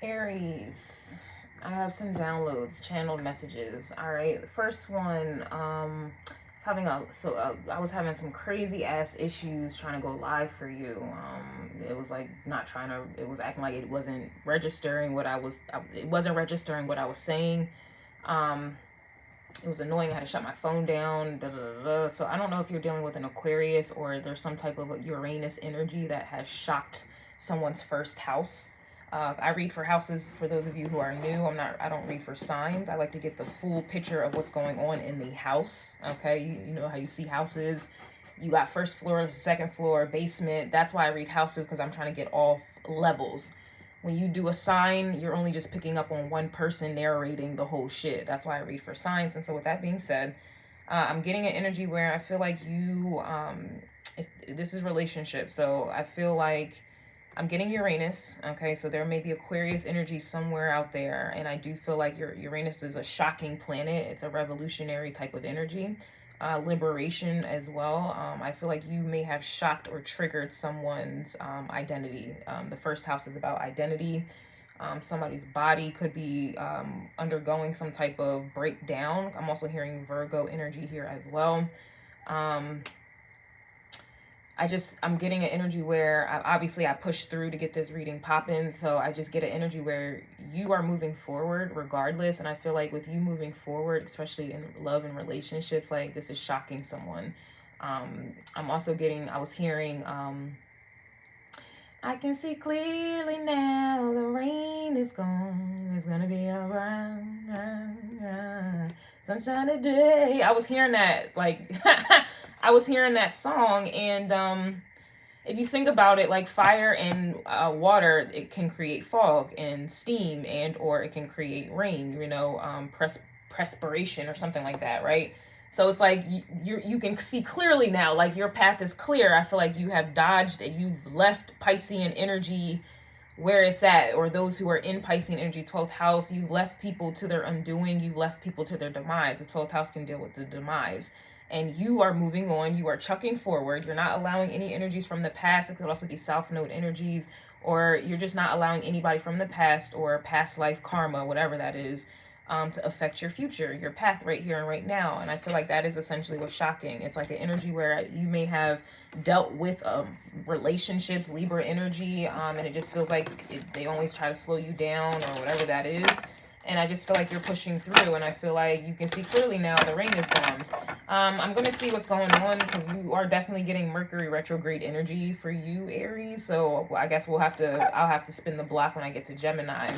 Aries, I have some downloads, channeled messages. All right, the first one, I was having some crazy ass issues trying to go live for you. It was like not trying to. It was acting like it wasn't registering what I was. It wasn't registering what I was saying. It was annoying. I had to shut my phone down. So I don't know if you're dealing with an Aquarius or there's some type of a Uranus energy that has shocked someone's first house. I read for houses for those of you who are new. I don't read for signs. I like to get the full picture of what's going on in the house. Okay. You know how you see houses. You got first floor, second floor, basement. That's why I read houses, because I'm trying to get all levels. When you do a sign, you're only just picking up on one person narrating the whole shit. That's why I read for signs. And so with that being said, I'm getting an energy where I feel like you, if this is relationship. So I feel like I'm getting Uranus. Okay. So there may be Aquarius energy somewhere out there. And I do feel like your Uranus is a shocking planet. It's a revolutionary type of energy. Liberation as well. I feel like you may have shocked or triggered someone's identity. The first house is about identity. Somebody's body could be undergoing some type of breakdown. I'm also hearing Virgo energy here as well. I'm getting an energy where obviously I pushed through to get this reading popping. So I just get an energy where you are moving forward regardless. And I feel like with you moving forward, especially in love and relationships, like this is shocking someone. I'm also getting, I was hearing, I can see clearly now, the rain is gone. It's gonna be alright. Sunshine today. I was hearing that, like, I was hearing that song, and if you think about it, like fire and water, it can create fog and steam, and or it can create rain, you know, perspiration or something like that, right? So it's like you can see clearly now, like your path is clear. I feel like you have dodged and you've left Piscean energy where it's at, or those who are in Piscean energy, 12th house, you've left people to their undoing, you've left people to their demise. The 12th house can deal with the demise. And you are moving on, you are chucking forward, you're not allowing any energies from the past. It could also be South Node energies, or you're just not allowing anybody from the past or past life karma, whatever that is, to affect your future, your path right here and right now. And I feel like that is essentially what's shocking. It's like an energy where you may have dealt with relationships, Libra energy, and it just feels like they always try to slow you down or whatever that is. And I just feel like you're pushing through, and I feel like you can see clearly now the rain is gone. I'm going to see what's going on, because you are definitely getting Mercury retrograde energy for you, Aries. So I guess I'll have to spin the block when I get to Gemini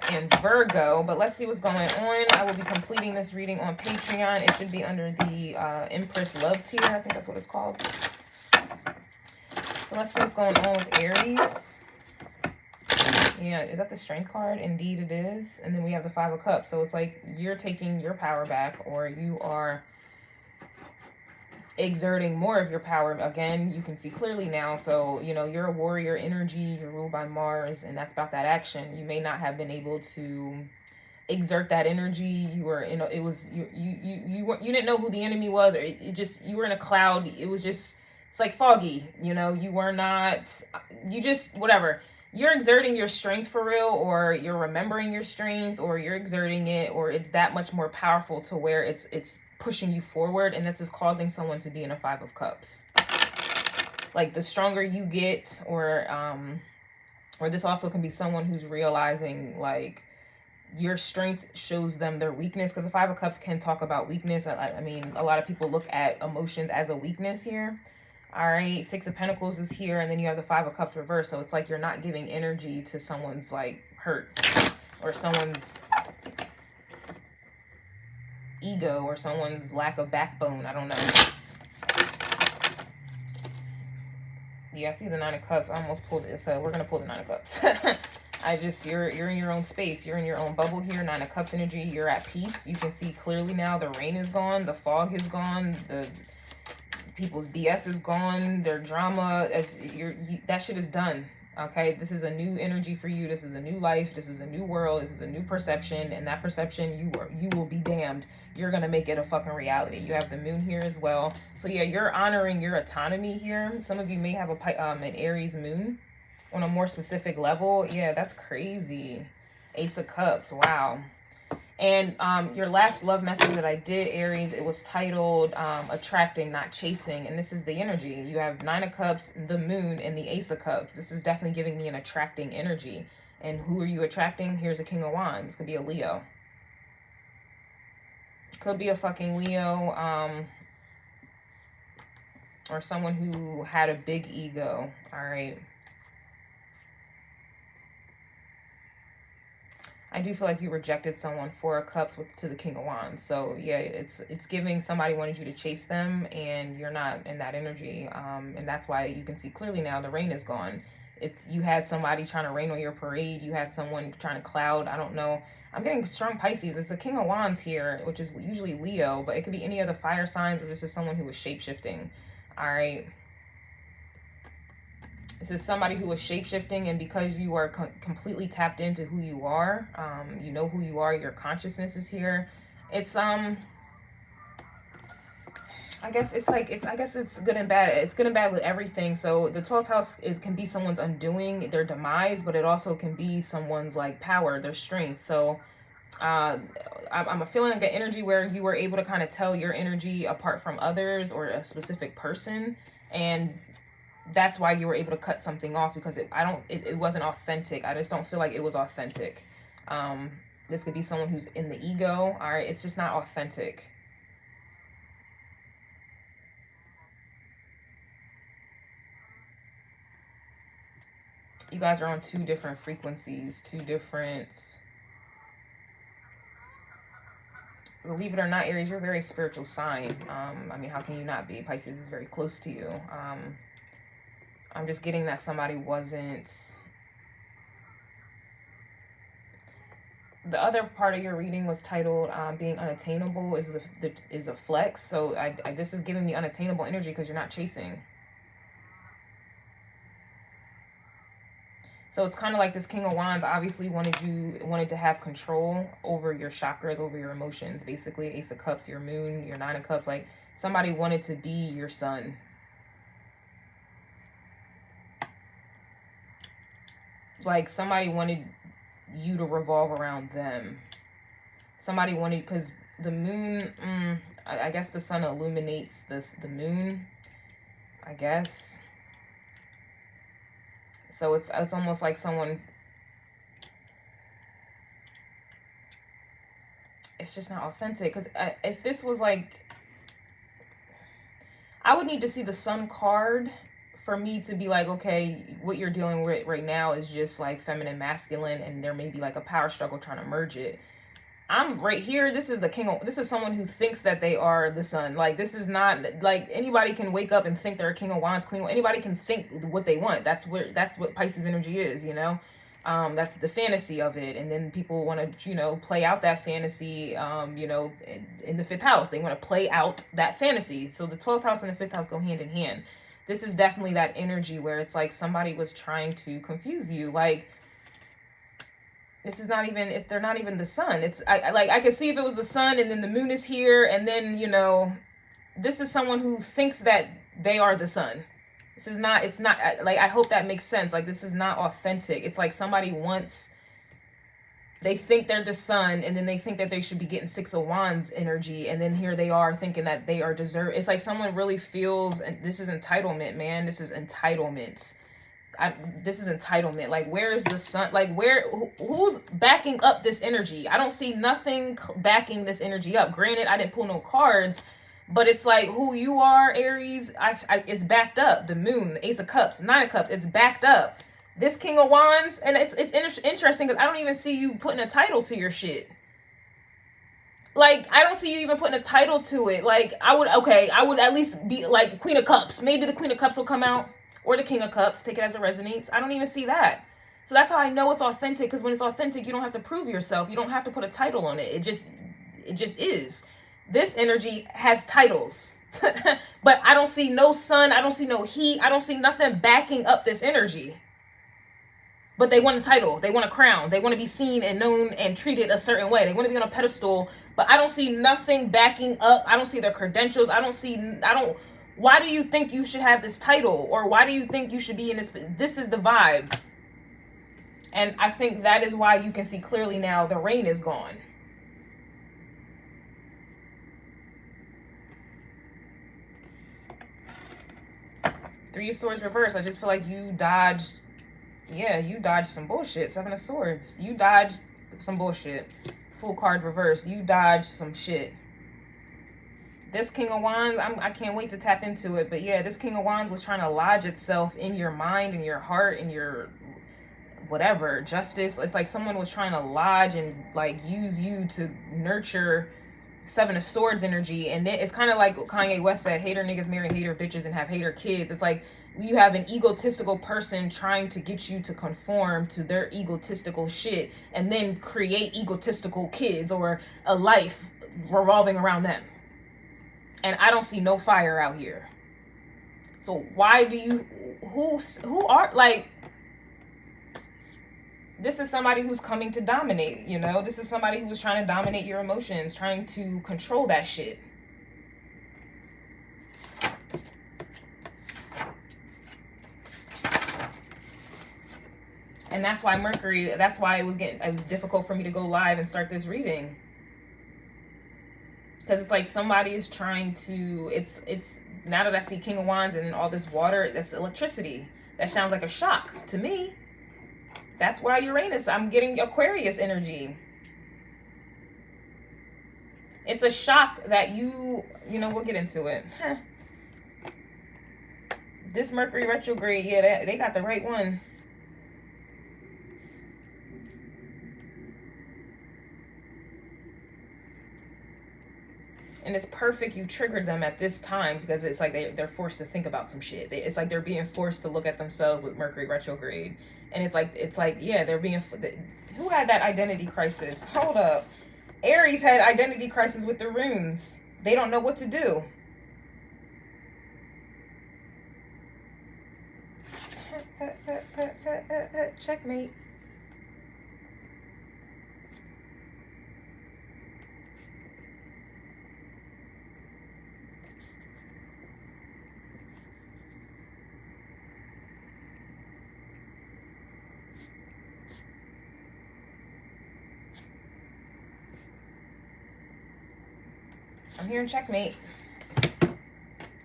and Virgo. But let's see what's going on. I will be completing this reading on Patreon. It should be under the Empress Love tier. I think that's what it's called. So let's see what's going on with Aries. Yeah, is that the Strength card? Indeed it is. And then we have the Five of Cups. So it's like you're taking your power back, or you are exerting more of your power. Again, you can see clearly now. So, you know, you're a warrior energy. You're ruled by Mars, and that's about that action. You may not have been able to exert that energy. You were, you know, it was, you didn't know who the enemy was, or it just, you were in a cloud. It was just, it's like foggy, you know, you were not, you just, whatever. You're exerting your strength for real, or you're remembering your strength, or you're exerting it, or it's that much more powerful to where it's pushing you forward, and this is causing someone to be in a Five of Cups. Like the stronger you get, or this also can be someone who's realizing like your strength shows them their weakness, because the Five of Cups can talk about weakness. I mean, a lot of people look at emotions as a weakness here. All right, Six of Pentacles is here, and then you have the Five of Cups reversed. So it's like you're not giving energy to someone's like hurt, or someone's ego, or someone's lack of backbone. I don't know. Yeah, I see the Nine of Cups. I almost pulled it, so we're gonna pull the Nine of Cups. You're in your own space. You're in your own bubble here. Nine of Cups energy. You're at peace. You can see clearly now. The rain is gone. The fog is gone. The people's BS is gone. Their drama, that shit is done. Okay, this is a new energy for you. This is a new life. This is a new world. This is a new perception, and that perception, you will be damned. You're gonna make it a fucking reality. You have the moon here as well. So yeah, you're honoring your autonomy here. Some of you may have an Aries moon. on a more specific level. Yeah, that's crazy. Ace of Cups. Wow. And your last love message that I did, Aries, it was titled Attracting, Not Chasing. And this is the energy. You have Nine of Cups, the Moon, and the Ace of Cups. This is definitely giving me an attracting energy. And who are you attracting? Here's a King of Wands. This could be a Leo. Could be a fucking Leo. Or someone who had a big ego. All right. I do feel like you rejected someone. Four of Cups to the King of Wands. So yeah, it's giving somebody wanted you to chase them and you're not in that energy. And that's why you can see clearly now the rain is gone. You had somebody trying to rain on your parade. You had someone trying to cloud. I don't know. I'm getting strong Pisces. It's a King of Wands here, which is usually Leo, but it could be any other fire signs, or this is someone who was shape-shifting. All right. This is somebody who is shape-shifting, and because you are completely tapped into who you are, you know who you are, your consciousness is here. It's I guess it's like I guess it's good and bad. It's good and bad with everything. So the 12th house can be someone's undoing, their demise, but it also can be someone's like power, their strength. So I'm feeling like an energy where you were able to kind of tell your energy apart from others or a specific person, and that's why you were able to cut something off, because it wasn't authentic. I just don't feel like it was authentic. This could be someone who's in the ego. All right. It's just not authentic. You guys are on two different frequencies, two different, believe it or not, Aries, you're a very spiritual sign. I mean, how can you not be? Pisces is very close to you. I'm just getting that somebody wasn't. The other part of your reading was titled being unattainable is a flex. So this is giving me unattainable energy because you're not chasing. So it's kind of like this King of Wands obviously wanted to have control over your chakras, over your emotions. Basically, Ace of Cups, your moon, your Nine of Cups. Like somebody wanted to be your sun. Like somebody wanted you to revolve around them. Somebody wanted, because the moon, I guess the sun illuminates the moon, I guess. So it's almost like someone, it's just not authentic. Because if this was like, I would need to see the sun card for me to be like, okay, what you're dealing with right now is just like feminine, masculine, and there may be like a power struggle trying to merge it. I'm right here. This is this is someone who thinks that they are the sun. Like, this is not like anybody can wake up and think they're a King of Wands, Queen. Anybody can think what they want. That's what Pisces energy is, you know? That's the fantasy of it. And then people want to, you know, play out that fantasy, you know, in the 5th house. They want to play out that fantasy. So the 12th house and the 5th house go hand in hand. This is definitely that energy where it's like somebody was trying to confuse you. Like, this is not even, they're not even the sun. It's, I can see if it was the sun and then the moon is here. And then, you know, this is someone who thinks that they are the sun. This is not, it's not, like, I hope that makes sense. Like, this is not authentic. It's like somebody wants, they think they're the sun, and then they think that they should be getting 6 of Wands energy, and then here they are thinking that they are deserved. It's like someone really feels, and this is entitlement, man. This is entitlement. This is entitlement. Like, where is the sun? Like, who's backing up this energy? I don't see nothing backing this energy up. Granted, I didn't pull no cards, but it's like who you are, Aries. It's backed up. The moon, the Ace of Cups, Nine of Cups. It's backed up. This King of Wands, and it's interesting because I don't even see you putting a title to your shit. Like, I don't see you even putting a title to it. Like, I would at least be like Queen of Cups. Maybe the Queen of Cups will come out, or the King of Cups. Take it as it resonates. I don't even see that. So that's how I know it's authentic, because when it's authentic, you don't have to prove yourself. You don't have to put a title on it. It just is. This energy has titles. But I don't see no sun. I don't see no heat. I don't see nothing backing up this energy. But they want a title. They want a crown. They want to be seen and known and treated a certain way. They want to be on a pedestal. But I don't see nothing backing up. I don't see their credentials. I don't Why do you think you should have this title? Or why do you think you should be in this? This is the vibe. And I think that is why you can see clearly now the rain is gone. Three of Swords reverse. I just feel like you dodged. Yeah, you dodged some bullshit. Seven of Swords. You dodged some bullshit. Full card reverse. You dodged some shit. This King of Wands, I can't wait to tap into it. But yeah, this King of Wands was trying to lodge itself in your mind, in your heart, in your whatever, justice. It's like someone was trying to lodge and like use you to nurture Seven of Swords energy. And it's kind of like Kanye West said, hater niggas marry hater bitches and have hater kids. It's like you have an egotistical person trying to get you to conform to their egotistical shit and then create egotistical kids or a life revolving around them. And I don't see no fire out here. So why do you, who are, like, this is somebody who's coming to dominate, you know? This is somebody who's trying to dominate your emotions, trying to control that shit. And that's why Mercury, that's why it was difficult for me to go live and start this reading. Because it's like somebody is trying to, it's now that I see King of Wands and all this water, that's electricity. That sounds like a shock to me. That's why Uranus, I'm getting Aquarius energy. It's a shock that you know, we'll get into it. This Mercury retrograde, yeah, they got the right one. And it's perfect you triggered them at this time because it's like they're forced to think about some shit. It's like they're being forced to look at themselves with Mercury retrograde. And it's like, yeah, they're being, who had that identity crisis? Hold up. Aries had identity crisis with the runes. They don't know what to do. Checkmate. I'm hearing checkmate.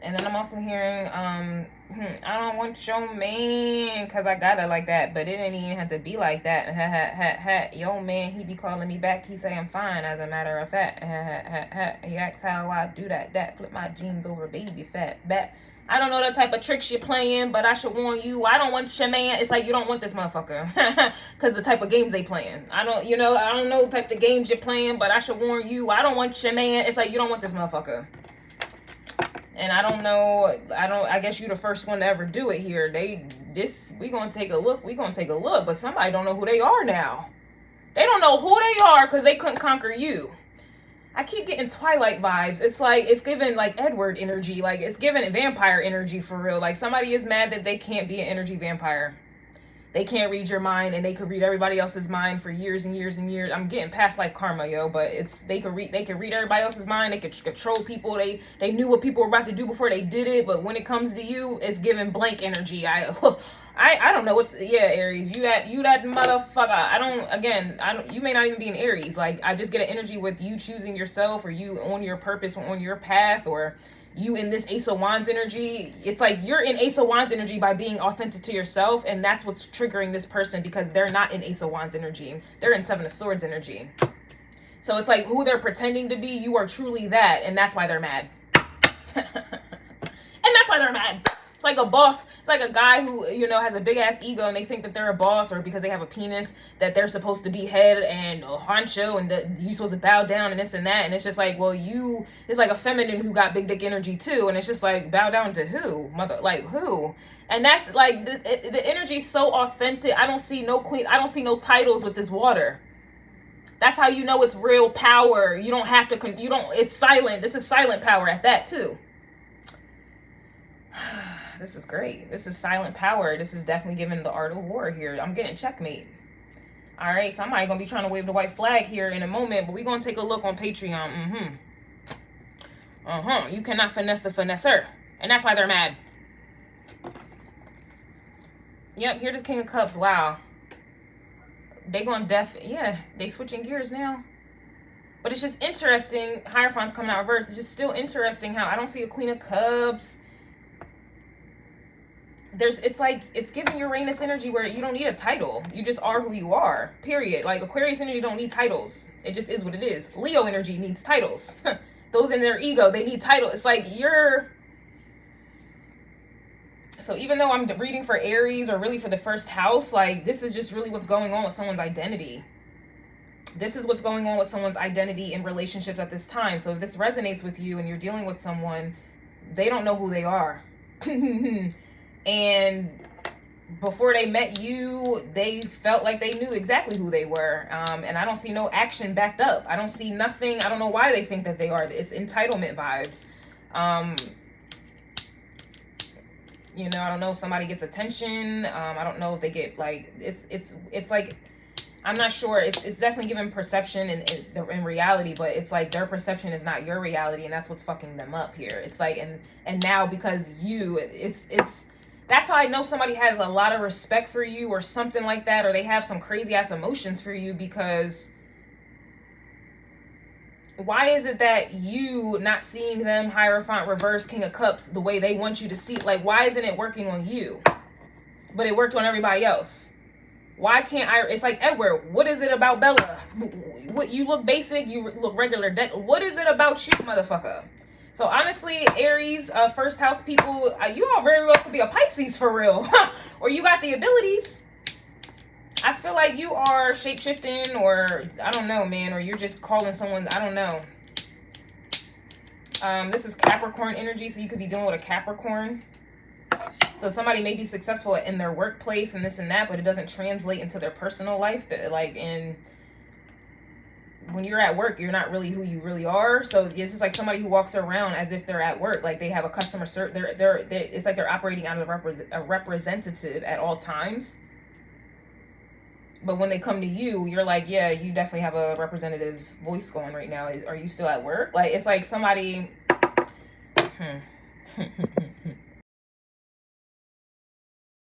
And then I'm also hearing, I don't want your man because I got it like that. But it didn't even have to be like that. Yo, man, he be calling me back. He say I'm fine, as a matter of fact. He asks how I do that. Flip my jeans over, baby fat back. I don't know the type of tricks you're playing, but I should warn you, I don't want your man. It's like you don't want this motherfucker. Because the type of games they playing. I don't know the type of games you're playing, but I should warn you, I don't want your man. It's like you don't want this motherfucker. And I don't know, I guess you the first one to ever do it here. We gonna take a look. But somebody don't know who they are now. They don't know who they are because they couldn't conquer you. I keep getting Twilight vibes. It's like, it's giving like Edward energy. Like it's giving vampire energy for real. Like somebody is mad that they can't be an energy vampire. They can't read your mind and they could read everybody else's mind for years and years and years. I'm getting past life karma, yo, but they could read everybody else's mind. They could control people. They knew what people were about to do before they did it. But when it comes to you, it's giving blank energy. I don't know what's, yeah, Aries, you that motherfucker. You may not even be an Aries. Like, I just get an energy with you choosing yourself, or you on your purpose, or on your path, or you in this Ace of Wands energy. It's like you're in Ace of Wands energy by being authentic to yourself, and that's what's triggering this person because they're not in Ace of Wands energy. They're in Seven of Swords energy. So it's like who they're pretending to be, you are truly that, and that's why they're mad. And that's why they're mad. It's like a boss. It's like a guy who, you know, has a big ass ego and they think that they're a boss, or because they have a penis that they're supposed to be head and honcho and that you're supposed to bow down and this and that. And it's just like, well, it's like a feminine who got big dick energy too. And it's just like, bow down to who? Like who? And that's like, the energy is so authentic. I don't see no queen. I don't see no titles with this water. That's how you know it's real power. You don't have to, it's silent. This is silent power at that too. This is great. This is silent power. This is definitely giving the art of war here. I'm getting checkmate. All right, somebody gonna be trying to wave the white flag here in a moment, but we're gonna take a look on Patreon. You cannot finesse the finesser. And that's why they're mad. Yep, here's the King of Cups. Wow. They going yeah, they switching gears now. But it's just interesting. Hierophant's coming out reverse. It's just still interesting how I don't see a Queen of Cups. It's like, it's giving Uranus energy where you don't need a title. You just are who you are, period. Like Aquarius energy don't need titles. It just is what it is. Leo energy needs titles. Those in their ego, they need titles. It's like so even though I'm reading for Aries or really for the first house, like this is just really what's going on with someone's identity. This is what's going on with someone's identity in relationships at this time. So if this resonates with you and you're dealing with someone, they don't know who they are. And before they met you, they felt like they knew exactly who they were. And I don't see no action backed up. I don't see nothing. I don't know why they think that they are. It's entitlement vibes. You know, I don't know if somebody gets attention. I don't know if they get like, it's like, I'm not sure. It's definitely given perception in reality, but it's like their perception is not your reality, and that's what's fucking them up here. It's like, and now because that's how I know somebody has a lot of respect for you or something like that, or they have some crazy ass emotions for you, because why is it that you not seeing them Hierophant reverse King of Cups the way they want you to see? Like, why isn't it working on you? But it worked on everybody else. Why can't it's like, Edward, what is it about Bella? What, you look basic, you look regular. What is it about you, motherfucker? So honestly, Aries, first house people, you all very well could be a Pisces for real. Or you got the abilities. I feel like you are shape-shifting, or I don't know, man, or you're just calling someone, I don't know. This is Capricorn energy, so you could be dealing with a Capricorn. So somebody may be successful in their workplace and this and that, but it doesn't translate into their personal life. That like when you're at work, you're not really who you really are. So it's just like somebody who walks around as if they're at work, like they have a customer service. It's like they're operating out of a representative at all times. But when they come to you, you're like, yeah, you definitely have a representative voice going right now. Are you still at work? Like, it's like somebody.